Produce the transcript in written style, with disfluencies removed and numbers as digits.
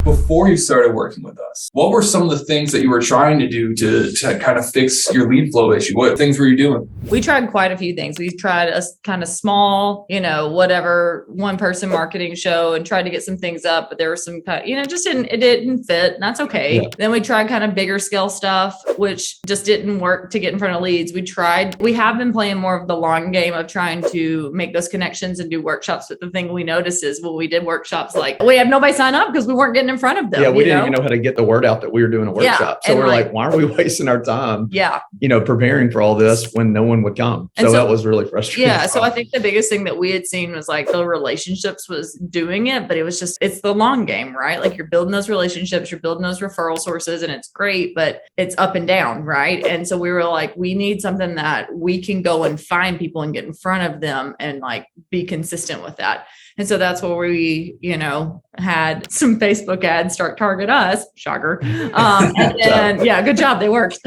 Before you started working with us, what were some of the things that you were trying to do to kind of fix your lead flow issue? What things were you doing? We tried quite a few things. We tried a kind of small, whatever one person marketing show and tried to get some things up, but there were some, it didn't fit. And that's okay. Yeah. Then we tried kind of bigger scale stuff, which just didn't work to get in front of leads. We have been playing more of the long game of trying to make those connections and do workshops. But the thing we noticed is, we did workshops, like we had nobody sign up because we weren't getting in front of them. Yeah, we didn't even know how to get the word out that we were doing a workshop. So we're like, why are we wasting our time? Yeah. Preparing for all this when no one would come. So that was really frustrating. Yeah. So I think the biggest thing that we had seen was like the relationships was doing it, but it's the long game, right? Like you're building those relationships, you're building those referral sources, and it's great, but it's up and down, right? And so we were like, we need something that we can go and find people and get in front of them and like be consistent with that. And so that's where we, had some Facebook ads start target us. Shocker. And then, yeah, good job. They worked.